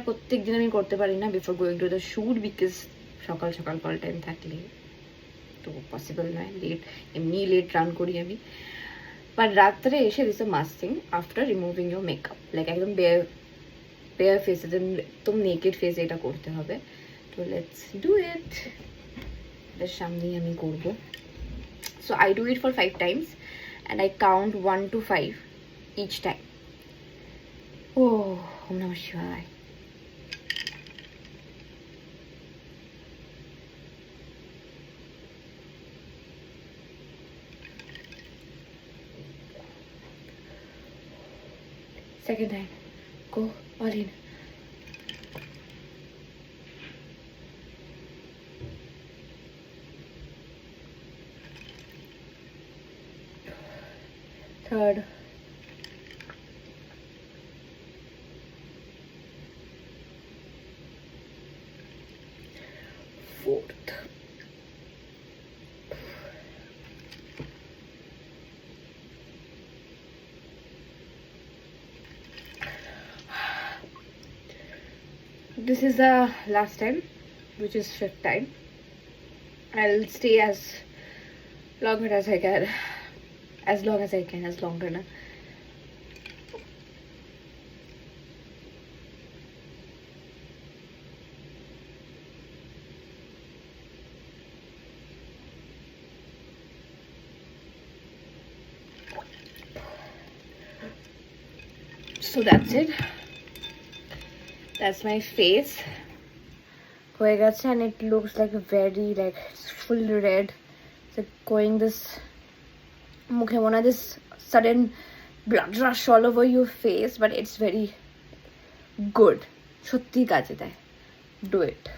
প্রত্যেক দিন আমি করতে পারি না before going to the shoot, because সকাল সকাল কল টাইম থাকলে তো পসিবল নয়, লেট এমনি লেট রান করি আমি। বাট রাত্রে এসে this a must thing after removing your makeup, like একদম বেয়ার ফেসে, একদম নেকেড ফেসে এটা করতে হবে। তো লেটস ডু ইট। এটার সামনেই আমি করবো। So I do it for 5 times and I count 1 to 5 each time. Oh, Om Namah Shivaya. Second time. Go all in. Third. Fourth. This is the last time, which is 5th time. I'll stay as longer as I can. As long as I can, as longer na. So that's it. That's my face. And it looks like a very, like, full red. It's like going this mukhemona, this sudden blood rush all over your face, but it's very good. Shotti kaje deয়. Do it.